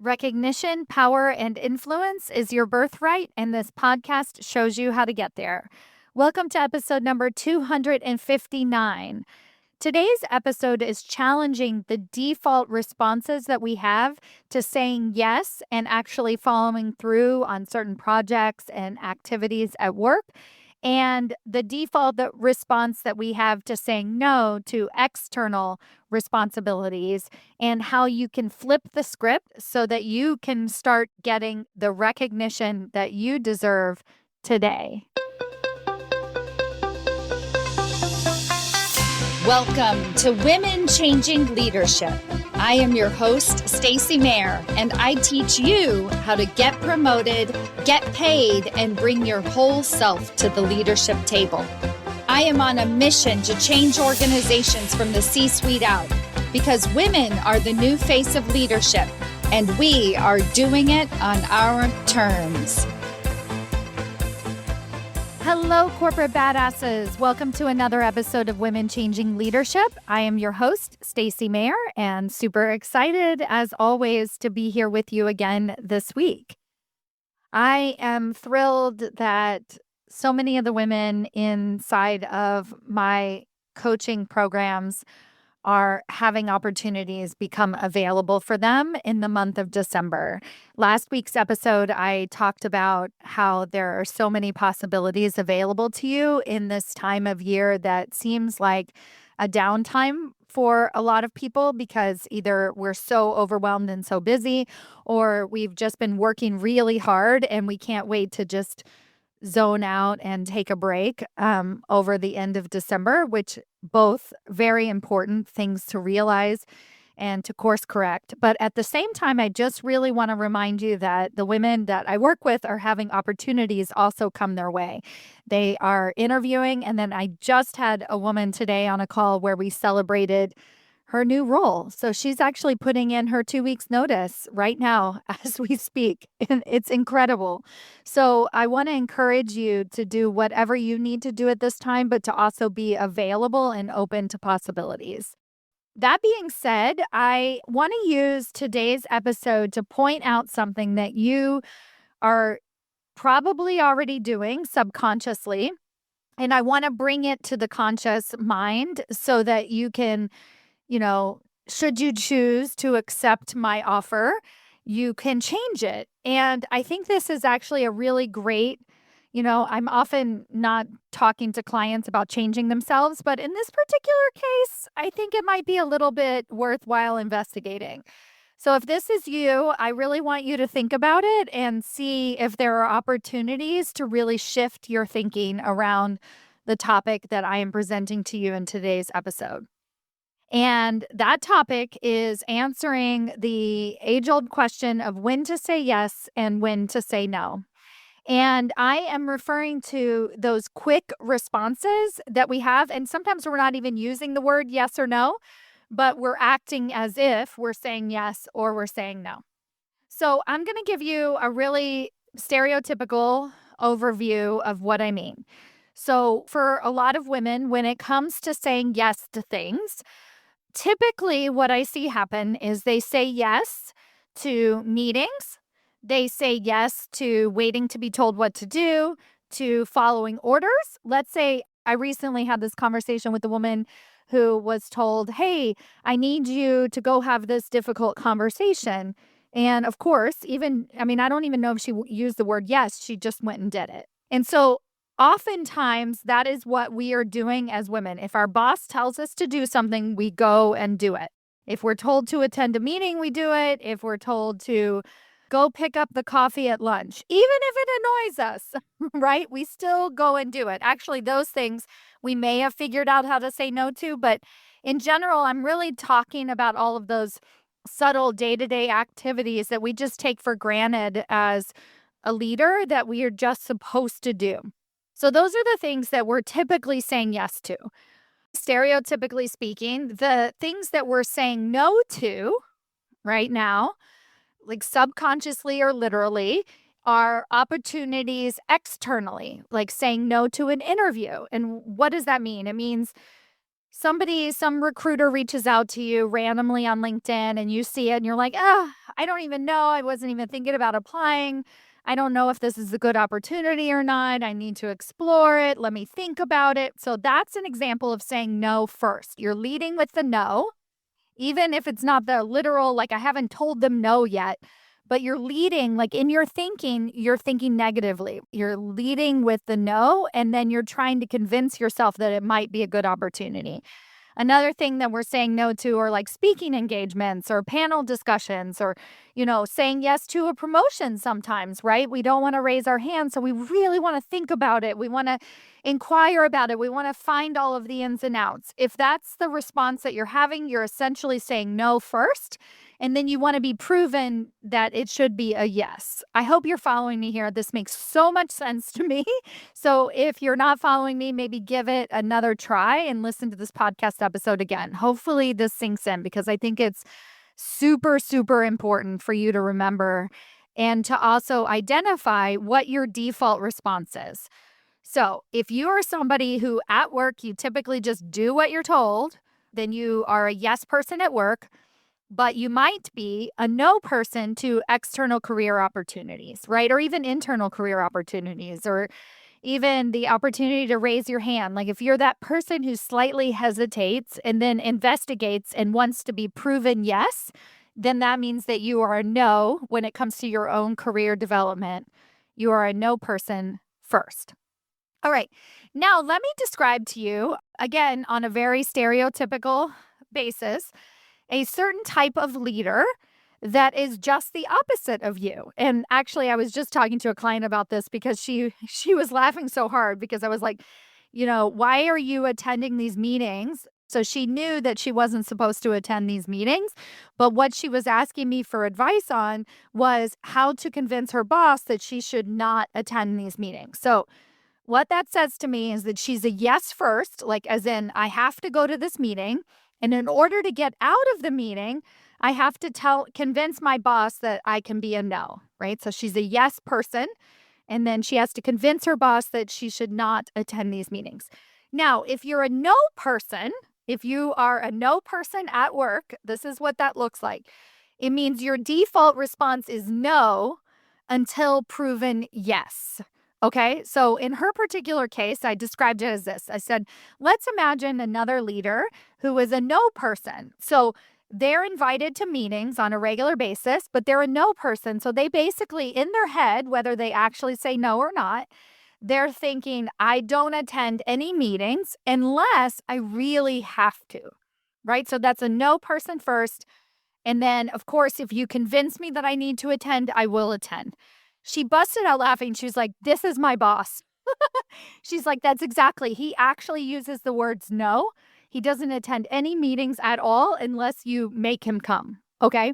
Recognition, power, and influence is your birthright, and this podcast shows you how to get there. Welcome to episode number 259. Today's episode is challenging the default responses that we have to saying yes and actually following through on certain projects and activities at work, and the default response that we have to saying no to external responsibilities, and how you can flip the script so that you can start getting the recognition that you deserve today. Welcome to Women Changing Leadership. I am your host, Stacy Mayer, and I teach you how to get promoted, get paid, and bring your whole self to the leadership table. I am on a mission to change organizations from the C-suite out, because women are the new face of leadership, and we are doing it on our terms. Hello, corporate badasses. Welcome to another episode of Women Changing Leadership. I am your host, Stacy Mayer, and super excited, as always, to be here with you again this week. I am thrilled that so many of the women inside of my coaching programs are having opportunities become available for them in the month of December. Last week's episode, I talked about how there are so many possibilities available to you in this time of year that seems like a downtime for a lot of people, because either we're so overwhelmed and so busy, or we've just been working really hard and we can't wait to just zone out and take a break over the end of December, which both very important things to realize and to course correct. But at the same time, I just really want to remind you that the women that I work with are having opportunities also come their way. They are interviewing, and then I just had a woman today on a call where we celebrated her new role. So she's actually putting in her 2 weeks notice right now as we speak. And it's incredible. So I want to encourage you to do whatever you need to do at this time, but to also be available and open to possibilities. That being said, I want to use today's episode to point out something that you are probably already doing subconsciously. And I want to bring it to the conscious mind so that you can, should you choose to accept my offer, you can change it. And I think this is actually a really great, I'm often not talking to clients about changing themselves, but in this particular case, I think it might be a little bit worthwhile investigating. So if this is you, I really want you to think about it and see if there are opportunities to really shift your thinking around the topic that I am presenting to you in today's episode. And that topic is answering the age-old question of when to say yes and when to say no. And I am referring to those quick responses that we have. And sometimes we're not even using the word yes or no, but we're acting as if we're saying yes or we're saying no. So I'm going to give you a really stereotypical overview of what I mean. So for a lot of women, when it comes to saying yes to things, typically what I see happen is they say yes to meetings. They say yes to waiting to be told what to do, to following orders. Let's say I recently had this conversation with a woman who was told, hey, I need you to go have this difficult conversation. And of course, I don't even know if she used the word yes. She just went and did it. And so oftentimes, that is what we are doing as women. If our boss tells us to do something, we go and do it. If we're told to attend a meeting, we do it. If we're told to go pick up the coffee at lunch, even if it annoys us, right? We still go and do it. Actually, those things we may have figured out how to say no to, but in general, I'm really talking about all of those subtle day-to-day activities that we just take for granted as a leader that we are just supposed to do. So those are the things that we're typically saying yes to. Stereotypically speaking, the things that we're saying no to right now, like subconsciously or literally, are opportunities externally, like saying no to an interview. And what does that mean? It means some recruiter reaches out to you randomly on LinkedIn and you see it and you're like, oh, I don't even know. I wasn't even thinking about applying. I don't know if this is a good opportunity or not. I need to explore it. Let me think about it. So that's an example of saying no first. You're leading with the no, even if it's not the literal, like I haven't told them no yet, but you're leading, like in your thinking, you're thinking negatively. You're leading with the no, and then you're trying to convince yourself that it might be a good opportunity. Another thing that we're saying no to are like speaking engagements or panel discussions or, saying yes to a promotion sometimes, right? We don't want to raise our hand. So we really want to think about it. We want to inquire about it. We want to find all of the ins and outs. If that's the response that you're having, you're essentially saying no first. And then you want to be proven that it should be a yes. I hope you're following me here. This makes so much sense to me. So if you're not following me, maybe give it another try and listen to this podcast episode again. Hopefully this sinks in because I think it's super, super important for you to remember and to also identify what your default response is. So if you are somebody who at work, you typically just do what you're told, then you are a yes person at work, but you might be a no person to external career opportunities, right? Or even internal career opportunities, or even the opportunity to raise your hand. Like if you're that person who slightly hesitates and then investigates and wants to be proven yes, then that means that you are a no when it comes to your own career development. You are a no person first. All right. Now, let me describe to you, again, on a very stereotypical basis, a certain type of leader that is just the opposite of you. And actually, I was just talking to a client about this because she was laughing so hard because I was like, why are you attending these meetings? So she knew that she wasn't supposed to attend these meetings, but what she was asking me for advice on was how to convince her boss that she should not attend these meetings. So what that says to me is that she's a yes first, like as in I have to go to this meeting. And in order to get out of the meeting, I have to convince my boss that I can be a no, right? So she's a yes person. And then she has to convince her boss that she should not attend these meetings. Now, if you're a no person, if you are a no person at work, this is what that looks like. It means your default response is no until proven yes. Okay, so in her particular case, I described it as this. I said, let's imagine another leader who is a no person. So they're invited to meetings on a regular basis, but they're a no person. So they basically, in their head, whether they actually say no or not, they're thinking, I don't attend any meetings unless I really have to, right? So that's a no person first. And then, of course, if you convince me that I need to attend, I will attend. She busted out laughing. She was like, this is my boss. She's like, that's exactly. He actually uses the words no. He doesn't attend any meetings at all unless you make him come. Okay.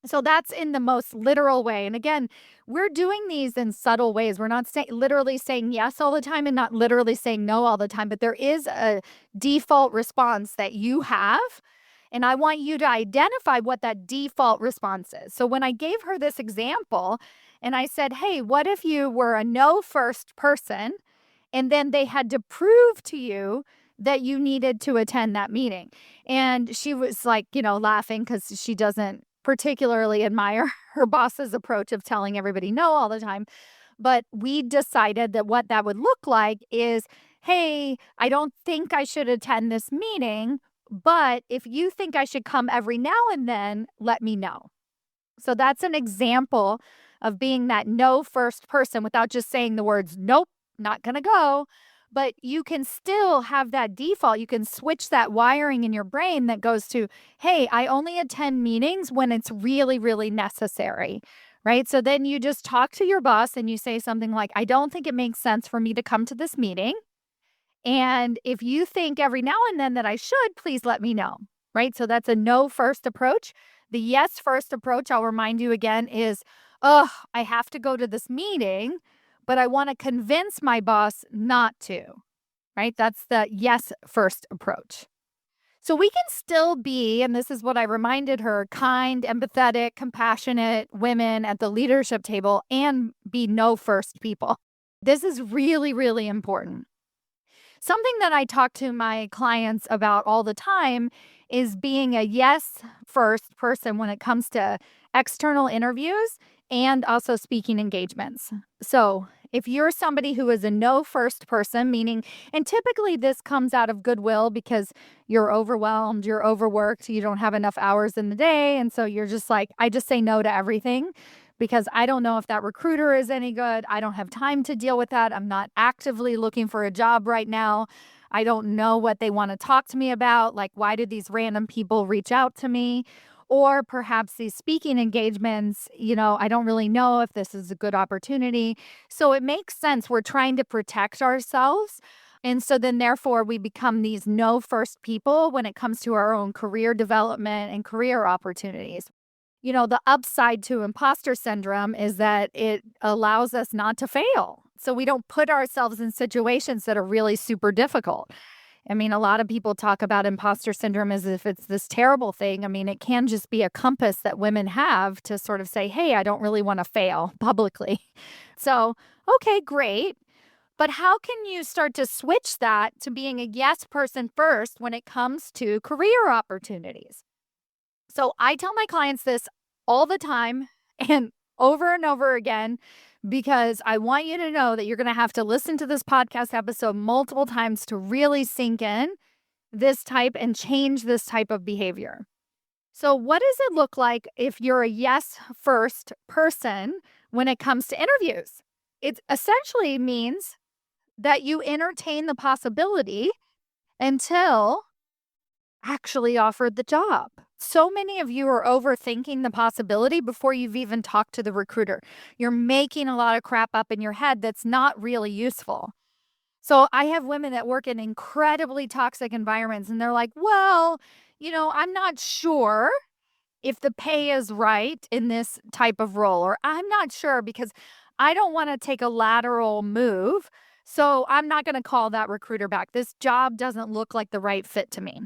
So that's in the most literal way. And again, we're doing these in subtle ways. We're not literally saying yes all the time and not literally saying no all the time, but there is a default response that you have. And I want you to identify what that default response is. So when I gave her this example and I said, hey, what if you were a no first person and then they had to prove to you that you needed to attend that meeting? And she was like, laughing because she doesn't particularly admire her boss's approach of telling everybody no all the time. But we decided that what that would look like is, hey, I don't think I should attend this meeting, but if you think I should come every now and then, let me know. So that's an example of being that no first person without just saying the words, nope, not going to go. But you can still have that default. You can switch that wiring in your brain that goes to, hey, I only attend meetings when it's really, really necessary, right? So then you just talk to your boss and you say something like, I don't think it makes sense for me to come to this meeting. And if you think every now and then that I should, please let me know, right? So that's a no first approach. The yes first approach, I'll remind you again, is, oh, I have to go to this meeting, but I want to convince my boss not to, right? That's the yes first approach. So we can still be, and this is what I reminded her, kind, empathetic, compassionate women at the leadership table and be no first people. This is really, really important. Something that I talk to my clients about all the time is being a yes first person when it comes to external interviews and also speaking engagements. So, if you're somebody who is a no first person, meaning, and typically this comes out of goodwill because you're overwhelmed, you're overworked, you don't have enough hours in the day. And so you're just like, I just say no to everything because I don't know if that recruiter is any good. I don't have time to deal with that. I'm not actively looking for a job right now. I don't know what they want to talk to me about. Like, why did these random people reach out to me? Or perhaps these speaking engagements, I don't really know if this is a good opportunity. So it makes sense. We're trying to protect ourselves. And so then, therefore, we become these no first people when it comes to our own career development and career opportunities. The upside to imposter syndrome is that it allows us not to fail. So we don't put ourselves in situations that are really super difficult. I mean, a lot of people talk about imposter syndrome as if it's this terrible thing. I mean, it can just be a compass that women have to sort of say, hey, I don't really want to fail publicly. So, okay, great. But how can you start to switch that to being a yes person first when it comes to career opportunities? So I tell my clients this all the time and over again because I want you to know that you're going to have to listen to this podcast episode multiple times to really sink in this type and change this type of behavior. So, what does it look like if you're a yes first person when it comes to interviews? It essentially means that you entertain the possibility until actually offered the job. So many of you are overthinking the possibility before you've even talked to the recruiter. You're making a lot of crap up in your head that's not really useful. So I have women that work in incredibly toxic environments and they're like, well, I'm not sure if the pay is right in this type of role, or I'm not sure because I don't want to take a lateral move. So I'm not going to call that recruiter back. This job doesn't look like the right fit to me.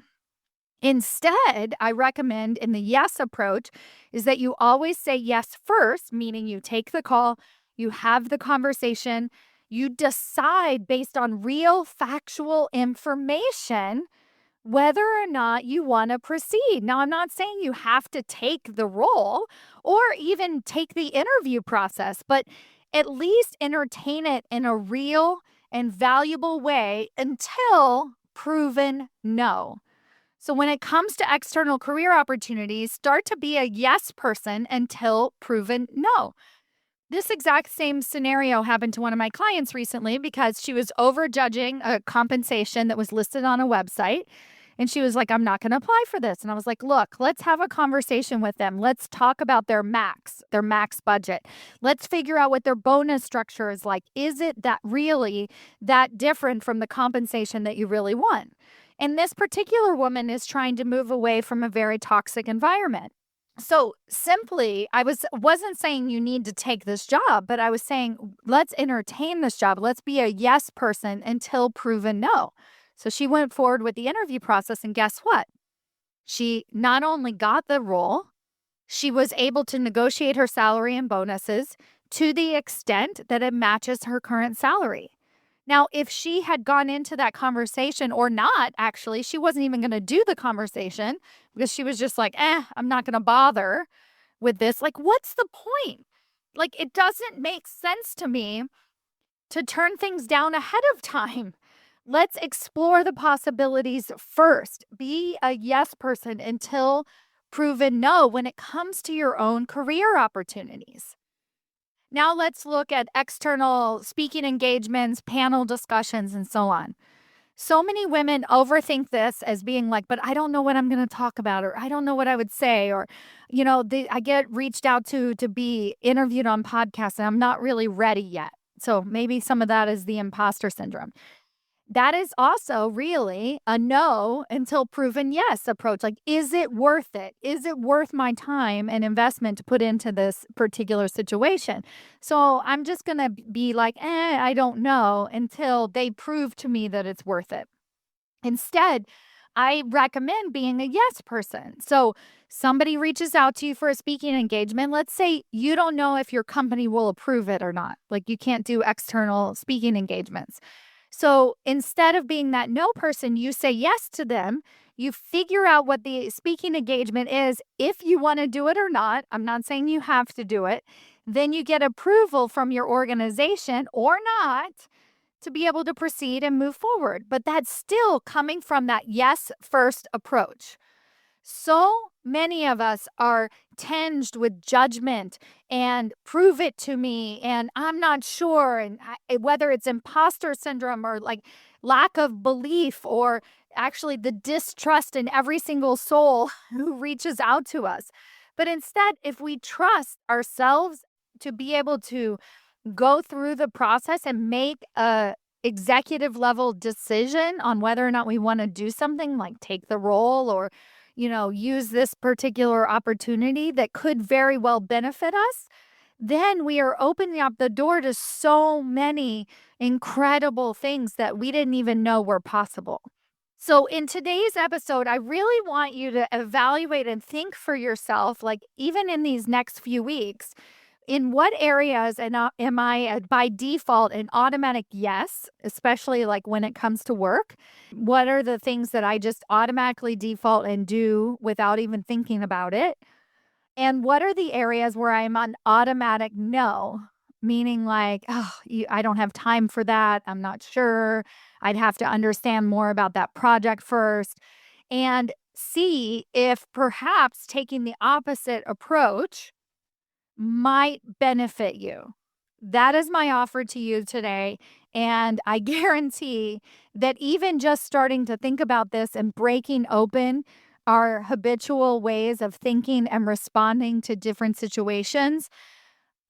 Instead, I recommend in the yes approach is that you always say yes first, meaning you take the call, you have the conversation, you decide based on real factual information whether or not you want to proceed. Now, I'm not saying you have to take the role or even take the interview process, but at least entertain it in a real and valuable way until proven no. So when it comes to external career opportunities, start to be a yes person until proven no. This exact same scenario happened to one of my clients recently because she was overjudging a compensation that was listed on a website. And she was like, I'm not going to apply for this. And I was like, look, let's have a conversation with them. Let's talk about their max budget. Let's figure out what their bonus structure is like. Is it that really that different from the compensation that you really want? And this particular woman is trying to move away from a very toxic environment. So simply, wasn't saying you need to take this job, but I was saying, let's entertain this job. Let's be a yes person until proven no. So she went forward with the interview process, and guess what? She not only got the role, she was able to negotiate her salary and bonuses to the extent that it matches her current salary. Now, if she had gone into that conversation or not, actually, she wasn't even going to do the conversation because she was just like, I'm not going to bother with this. Like, what's the point? Like, it doesn't make sense to me to turn things down ahead of time. Let's explore the possibilities first. Be a yes person until proven no when it comes to your own career opportunities. Now let's look at external speaking engagements, panel discussions, and so on. So many women overthink this as being like, but I don't know what I'm going to talk about, or I don't know what I would say, or, I get reached out to be interviewed on podcasts and I'm not really ready yet. So maybe some of that is the imposter syndrome. That is also really a no until proven yes approach. Like, is it worth it? Is it worth my time and investment to put into this particular situation? So I'm just going to be like, I don't know until they prove to me that it's worth it. Instead, I recommend being a yes person. So somebody reaches out to you for a speaking engagement. Let's say you don't know if your company will approve it or not. Like, you can't do external speaking engagements. So instead of being that no person, you say yes to them. You figure out what the speaking engagement is, if you want to do it or not. I'm not saying you have to do it. Then you get approval from your organization or not to be able to proceed and move forward. But that's still coming from that yes first approach. So many of us are tinged with judgment and prove it to me, and I'm not sure. And whether it's imposter syndrome or like lack of belief, or actually the distrust in every single soul who reaches out to us. But instead, if we trust ourselves to be able to go through the process and make a executive level decision on whether or not we want to do something, like take the role or use this particular opportunity that could very well benefit us, then we are opening up the door to so many incredible things that we didn't even know were possible. So in today's episode, I really want you to evaluate and think for yourself, like even in these next few weeks, in what areas am I by default an automatic yes, especially like when it comes to work? What are the things that I just automatically default and do without even thinking about it? And what are the areas where I'm an automatic no, meaning like, oh, I don't have time for that. I'm not sure. I'd have to understand more about that project first. And see if perhaps taking the opposite approach might benefit you. That is my offer to you today. And I guarantee that even just starting to think about this and breaking open our habitual ways of thinking and responding to different situations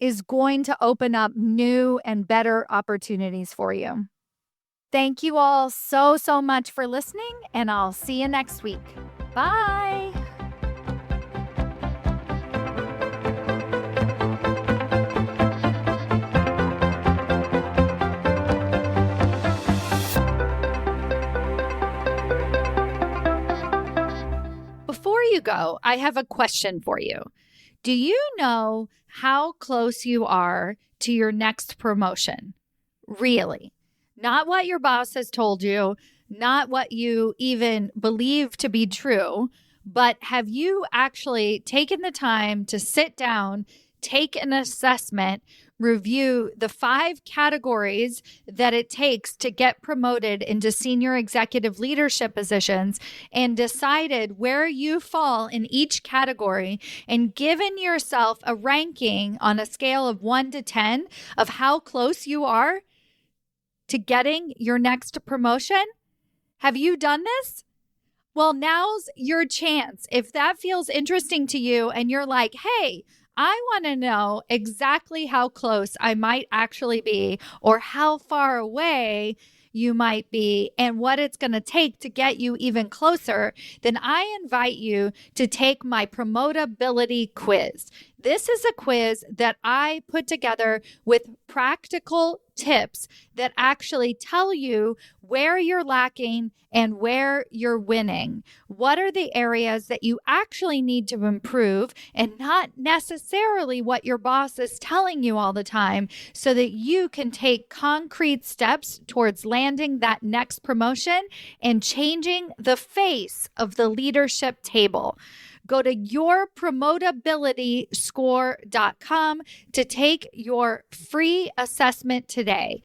is going to open up new and better opportunities for you. Thank you all so, so much for listening, and I'll see you next week. Bye. Before you go, I have a question for you. Do you know how close you are to your next promotion? Really? Not what your boss has told you, not what you even believe to be true, but have you actually taken the time to sit down, take an assessment, review the 5 categories that it takes to get promoted into senior executive leadership positions, and decided where you fall in each category, and given yourself a ranking on a scale of 1 to 10 of how close you are to getting your next promotion? Have you done this? Well, now's your chance. If that feels interesting to you and you're like, hey, I want to know exactly how close I might actually be, or how far away you might be, and what it's going to take to get you even closer, then I invite you to take my promotability quiz. This is a quiz that I put together with practical tips that actually tell you where you're lacking and where you're winning. What are the areas that you actually need to improve, and not necessarily what your boss is telling you all the time, so that you can take concrete steps towards landing that next promotion and changing the face of the leadership table. Go to yourpromotabilityscore.com to take your free assessment today.